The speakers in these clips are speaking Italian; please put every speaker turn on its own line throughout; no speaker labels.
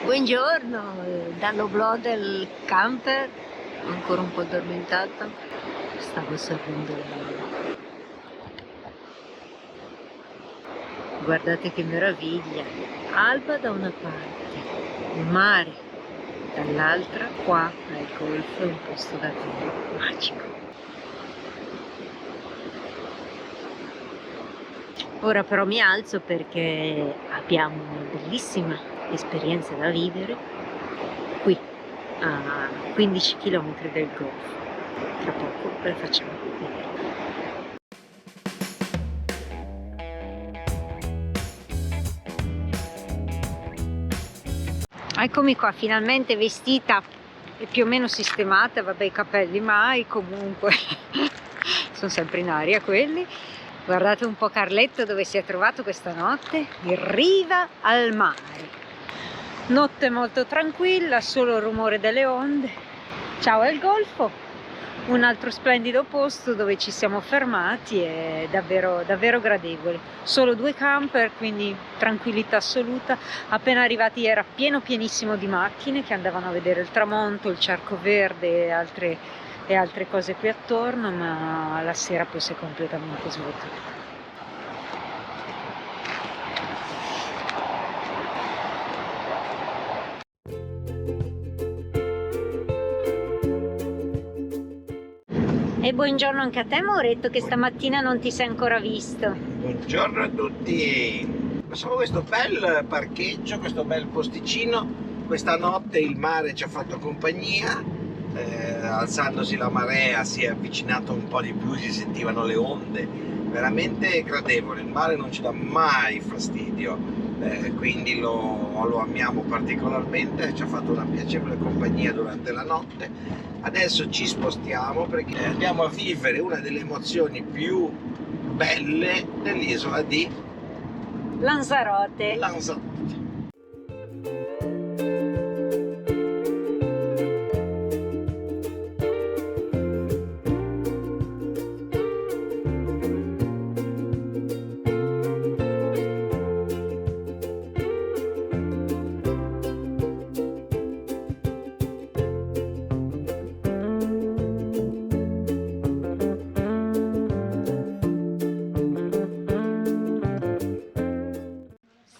Buongiorno, dall'oblò del camper, ancora un po' addormentata, stavo osservando l'alba. Guardate che meraviglia, alba da una parte, il mare dall'altra, qua al golfo è un posto davvero magico. Ora però mi alzo perché abbiamo una bellissima esperienza da vivere qui a 15 km del golfo. Tra poco ve la facciamo vedere. Eccomi qua, finalmente vestita e più o meno sistemata, vabbè i capelli mai, comunque sono sempre in aria quelli. Guardate un po' Carletto dove si è trovato questa notte, in riva al mare. Notte molto tranquilla, solo il rumore delle onde. Ciao al golfo, un altro splendido posto dove ci siamo fermati, è davvero, davvero gradevole. Solo 2 camper, quindi tranquillità assoluta. Appena arrivati era pienissimo di macchine che andavano a vedere il tramonto, il Cerco Verde e altre cose qui attorno, ma la sera poi si è completamente svuotata. E buongiorno anche a te Mauretto, che stamattina non ti sei ancora visto.
Buongiorno a tutti. Facciamo questo bel parcheggio, questo bel posticino. Questa notte il mare ci ha fatto compagnia, alzandosi la marea si è avvicinato un po' di più, si sentivano le onde, veramente gradevole. Il mare non ci dà mai fastidio, quindi lo amiamo particolarmente, ci ha fatto una piacevole compagnia durante la notte. Adesso ci spostiamo perché andiamo a vivere una delle emozioni più belle dell'isola di
Lanzarote.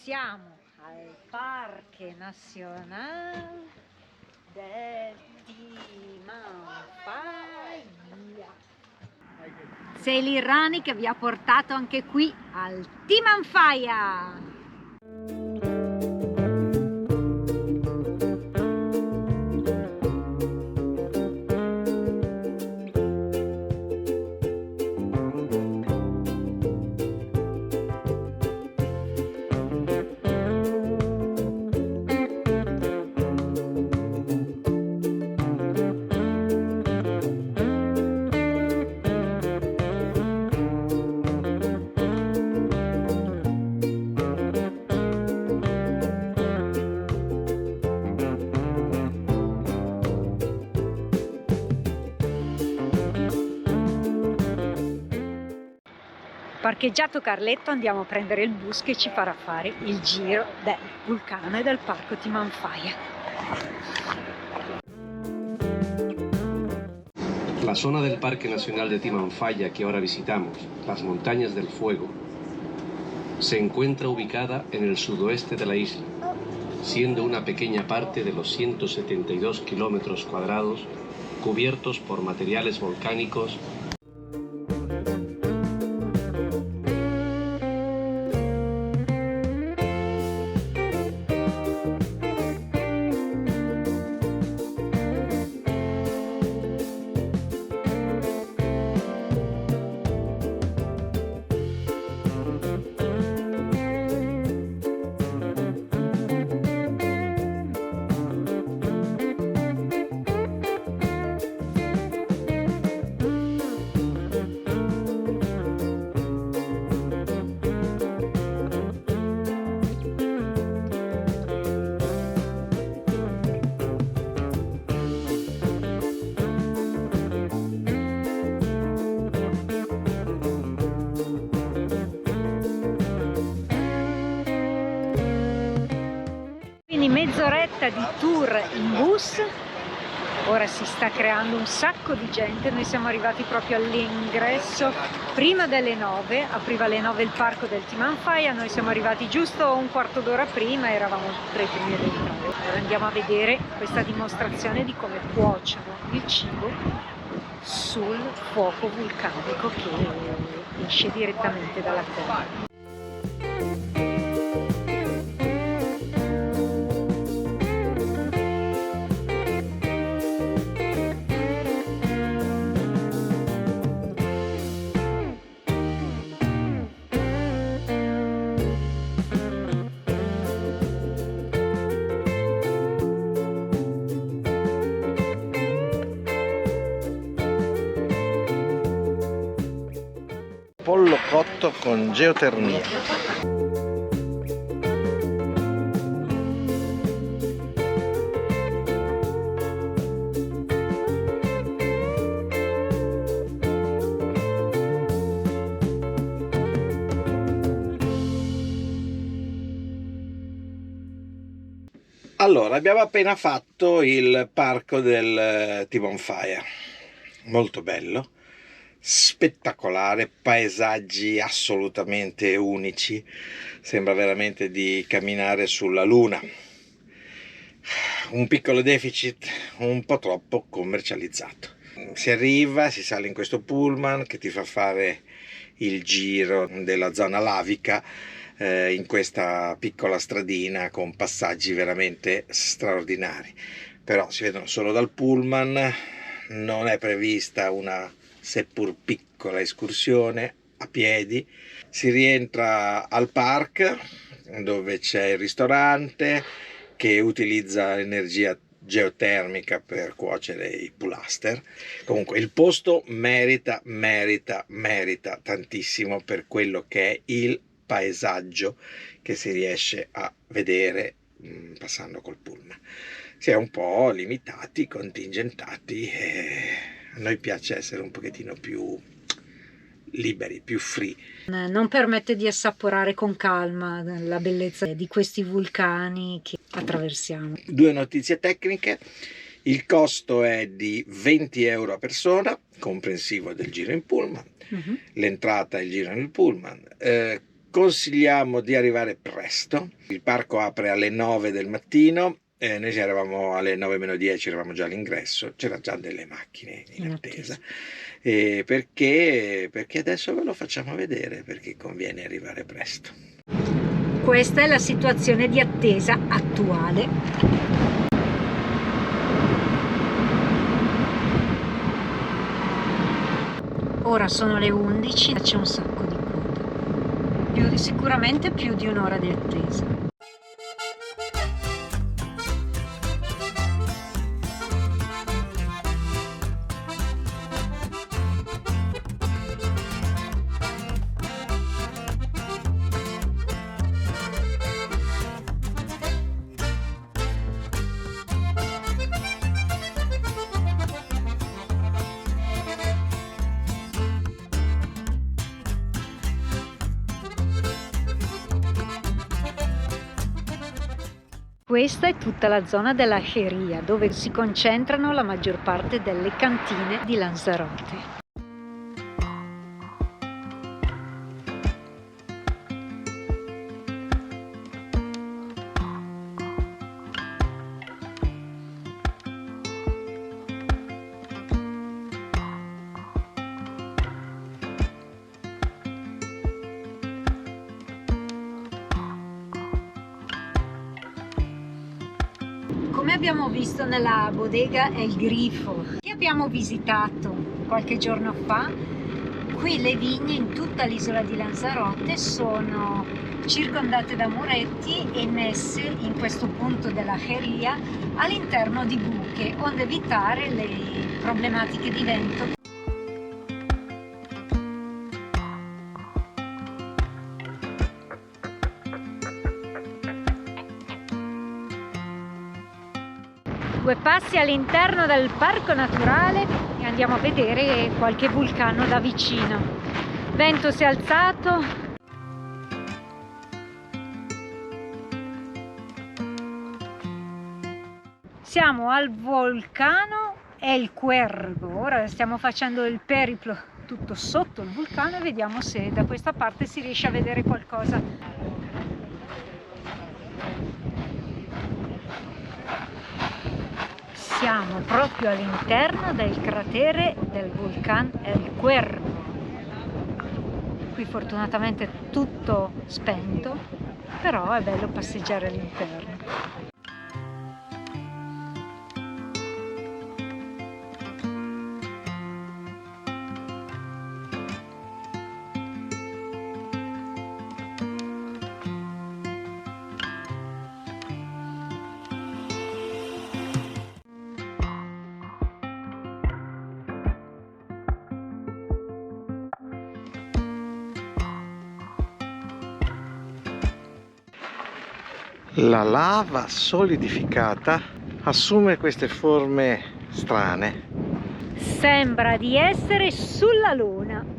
Siamo al Parque Nacional del Timanfaya. Sei Rani che vi ha portato anche qui al Timanfaya. Parcheggiato Carletto, andiamo a prendere il bus che ci farà fare il giro del vulcano e del parco Timanfaya.
La zona del Parque Nacional de Timanfaya que ahora visitamos, las Montañas del Fuego, se encuentra ubicada en el sudoeste de la isla, siendo una pequeña parte de los 172 kilómetros cuadrados cubiertos por materiales volcánicos.
mezz'oretta di tour in bus. Ora si sta creando un sacco di gente, noi siamo arrivati proprio all'ingresso prima delle 9, apriva alle 9 il parco del Timanfaya, noi siamo arrivati giusto un quarto d'ora prima, eravamo tra i primi ad entrare. Ora andiamo a vedere questa dimostrazione di come cuociono il cibo sul fuoco vulcanico che esce direttamente dalla terra.
Pollo cotto con geotermia. Allora, abbiamo appena fatto il parco del Timanfaya, molto bello, spettacolare, paesaggi assolutamente unici, sembra veramente di camminare sulla luna. Un piccolo deficit, un po' troppo commercializzato. Si arriva, si sale in questo pullman che ti fa fare il giro della zona lavica in questa piccola stradina con passaggi veramente straordinari, però si vedono solo dal pullman, non è prevista una seppur piccola escursione a piedi. Si rientra al park dove c'è il ristorante che utilizza energia geotermica per cuocere i pullaster. Comunque il posto merita tantissimo per quello che è il paesaggio che si riesce a vedere passando col pullman. Si è un po' limitati, contingentati, e a noi piace essere un pochettino più liberi, più free.
Non permette di assaporare con calma la bellezza di questi vulcani che attraversiamo.
2 notizie tecniche: il costo è di 20 euro a persona, comprensivo del giro in pullman, l'entrata e il giro nel pullman. Consigliamo di arrivare presto, il parco apre alle 9 del mattino, noi eravamo alle 9:10, eravamo già all'ingresso, c'erano già delle macchine in attesa. Perché adesso ve lo facciamo vedere, perché conviene arrivare presto.
Questa è la situazione di attesa attuale. Ora sono le 11, c'è un sacco di coda. Sicuramente più di un'ora di attesa. Questa è tutta la zona della Heria, dove si concentrano la maggior parte delle cantine di Lanzarote. Come abbiamo visto nella bodega El Grifo, che abbiamo visitato qualche giorno fa, qui le vigne in tutta l'isola di Lanzarote sono circondate da muretti e messe in questo punto della Heria all'interno di buche, onde evitare le problematiche di vento. Due passi all'interno del parco naturale e andiamo a vedere qualche vulcano da vicino. Vento si è alzato. Siamo al vulcano El Cuervo. Ora stiamo facendo il periplo tutto sotto il vulcano e vediamo se da questa parte si riesce a vedere qualcosa. Siamo proprio all'interno del cratere del vulcano El Cuervo. Qui fortunatamente è tutto spento, però è bello passeggiare all'interno.
La lava solidificata assume queste forme strane.
Sembra di essere sulla Luna.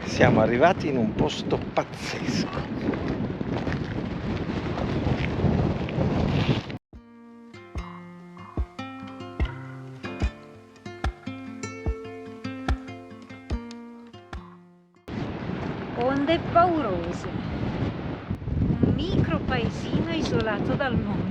Siamo arrivati in un posto pazzesco.
Onde paurose. Un micro paesino isolato dal mondo.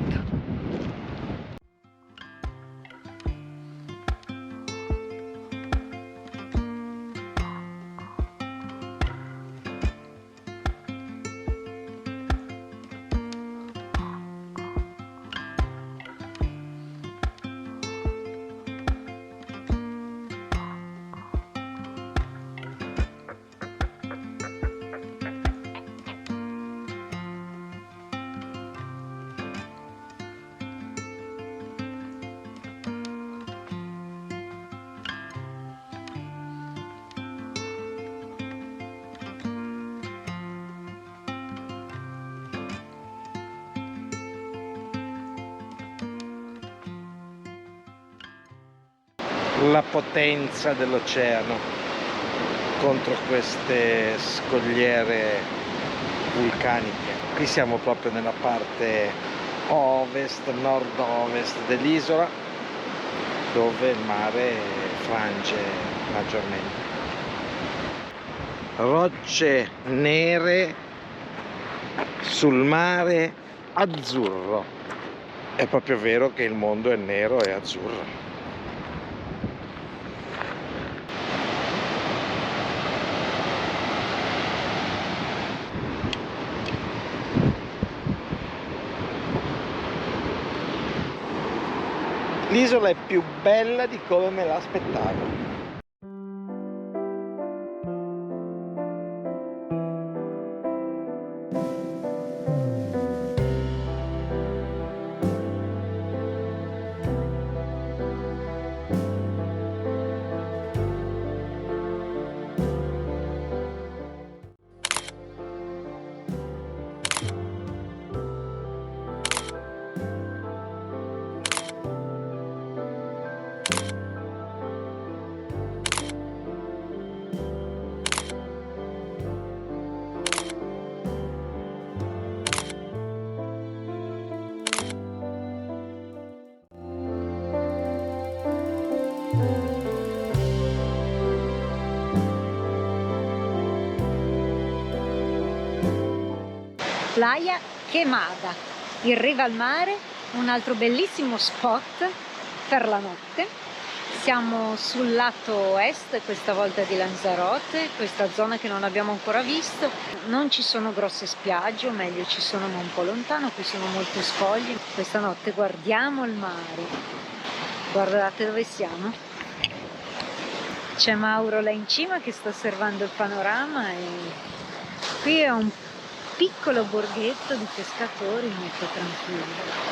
La potenza dell'oceano contro queste scogliere vulcaniche. Qui siamo proprio nella parte ovest, nord-ovest dell'isola, dove il mare frange maggiormente. Rocce nere sul mare azzurro. È proprio vero che il mondo è nero e azzurro. L'isola è più bella di come me l'aspettavo.
Playa Quemada, in riva al mare, un altro bellissimo spot per la notte. Siamo sul lato est, questa volta di Lanzarote, questa zona che non abbiamo ancora visto. Non ci sono grosse spiagge, o meglio ci sono ma un po' lontano, qui sono molti scogli. Questa notte guardiamo il mare. Guardate dove siamo. C'è Mauro là in cima che sta osservando il panorama e qui è un piccolo borghetto di pescatori molto tranquillo.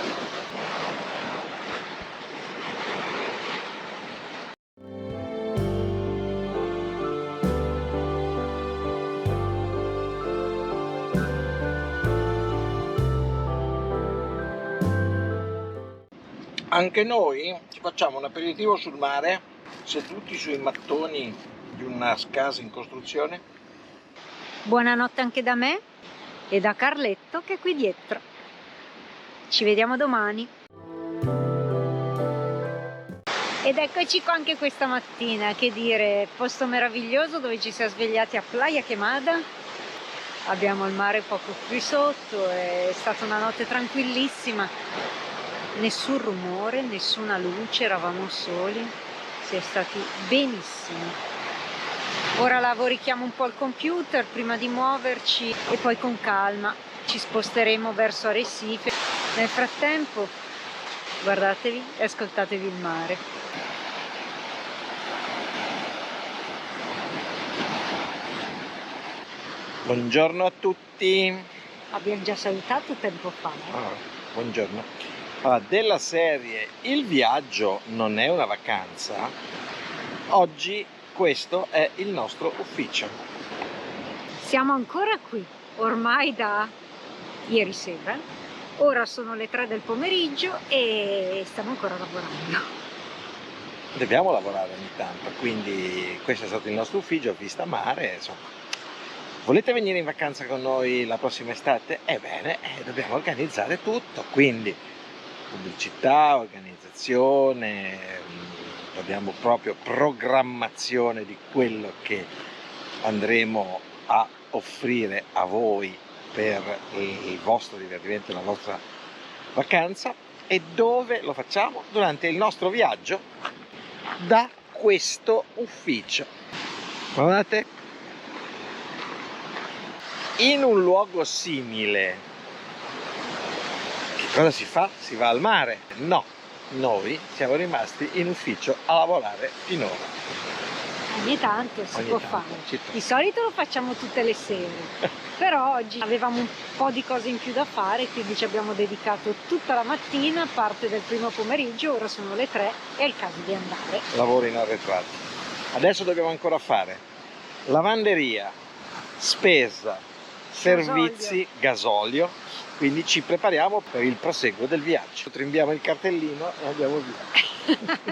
Anche noi ci facciamo un aperitivo sul mare, seduti sui mattoni di una casa in costruzione.
Buonanotte anche da me e da Carletto che è qui dietro. Ci vediamo domani. Ed eccoci qua anche questa mattina, che dire, posto meraviglioso dove ci siamo svegliati a Playa Quemada. Abbiamo il mare poco qui sotto, è stata una notte tranquillissima. Nessun rumore, nessuna luce, eravamo soli, si è stati benissimo. Ora lavorichiamo un po' il computer prima di muoverci e poi con calma ci sposteremo verso Arrecife. Nel frattempo guardatevi e ascoltatevi il mare.
Buongiorno a tutti.
Abbiamo già salutato tempo fa.
Buongiorno. Allora, della serie il viaggio non è una vacanza, oggi questo è il nostro ufficio.
Siamo ancora qui, ormai da ieri sera, ora sono le 3 del pomeriggio e stiamo ancora lavorando.
Dobbiamo lavorare ogni tanto, quindi questo è stato il nostro ufficio, vista mare, insomma. Volete venire in vacanza con noi la prossima estate? Ebbene, dobbiamo organizzare tutto, quindi pubblicità, organizzazione, abbiamo proprio programmazione di quello che andremo a offrire a voi per il vostro divertimento, la vostra vacanza, e dove lo facciamo? Durante il nostro viaggio da questo ufficio. Guardate, in un luogo simile cosa si fa? Si va al mare? No, noi siamo rimasti in ufficio a lavorare finora.
Ogni tanto si può fare. Di solito lo facciamo tutte le sere, però oggi avevamo un po' di cose in più da fare, quindi ci abbiamo dedicato tutta la mattina, parte del primo pomeriggio, ora sono le 3, è il caso di andare.
Lavoro in arretrati. Adesso dobbiamo ancora fare lavanderia, spesa, servizi, gasolio. Quindi ci prepariamo per il proseguo del viaggio. Trimbiamo il cartellino e andiamo via.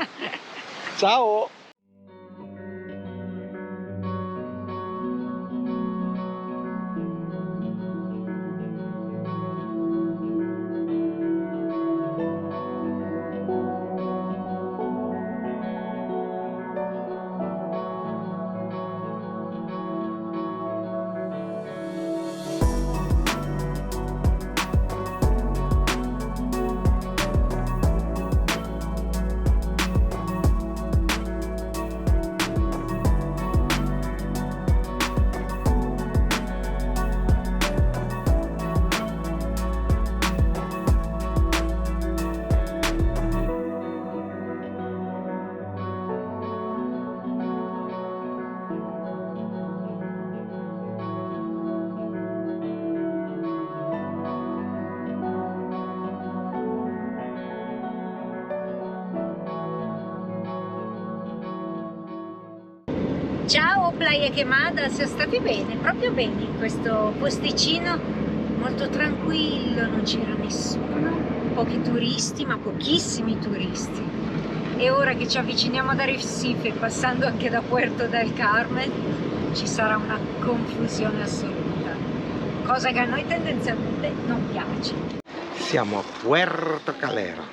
Ciao!
Ciao Playa Quemada, siamo stati bene, proprio bene in questo posticino molto tranquillo, non c'era nessuno, pochi turisti, ma pochissimi turisti. E ora che ci avviciniamo ad Arrecife, passando anche da Puerto del Carmen, ci sarà una confusione assoluta, cosa che a noi tendenzialmente non piace.
Siamo a Puerto Calero.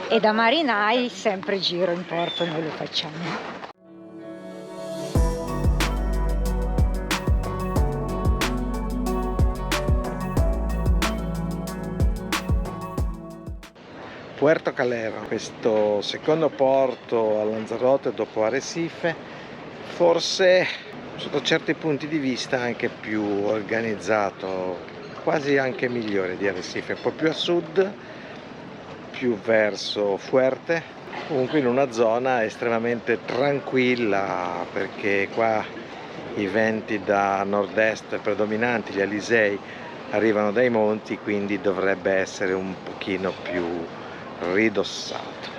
E da marinai sempre giro in porto noi lo facciamo.
Puerto Calero, questo secondo porto a Lanzarote dopo Arrecife, forse sotto certi punti di vista anche più organizzato, quasi anche migliore di Arrecife, un po' più a sud, più verso Fuerte, comunque in una zona estremamente tranquilla, perché qua i venti da nord-est predominanti, gli alisei, arrivano dai monti, quindi dovrebbe essere un pochino più ridossato.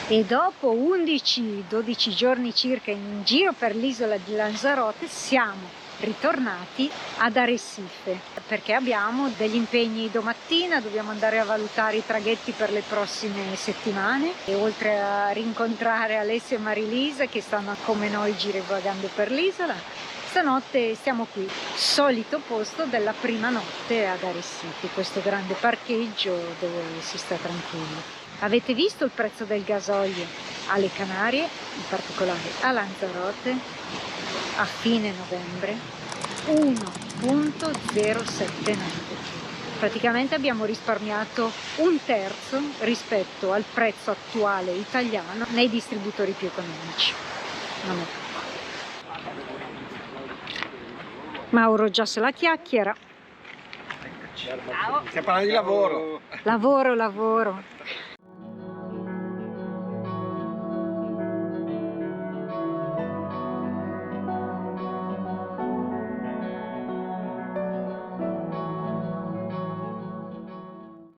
E dopo 11-12 giorni circa in giro per l'isola di Lanzarote siamo ritornati ad Arrecife, perché abbiamo degli impegni domattina, dobbiamo andare a valutare i traghetti per le prossime settimane, e oltre a rincontrare Alessio e Marilisa che stanno come noi girovagando per l'isola, stanotte stiamo qui, solito posto della prima notte ad Arrecife, questo grande parcheggio dove si sta tranquilli. Avete visto il prezzo del gasolio alle Canarie, in particolare a Lanzarote, a fine novembre? 1,079. Praticamente abbiamo risparmiato un terzo rispetto al prezzo attuale italiano nei distributori più economici. Non è poco. Mauro già se la chiacchiera.
Ciao. Stiamo parlando di lavoro.
Lavoro.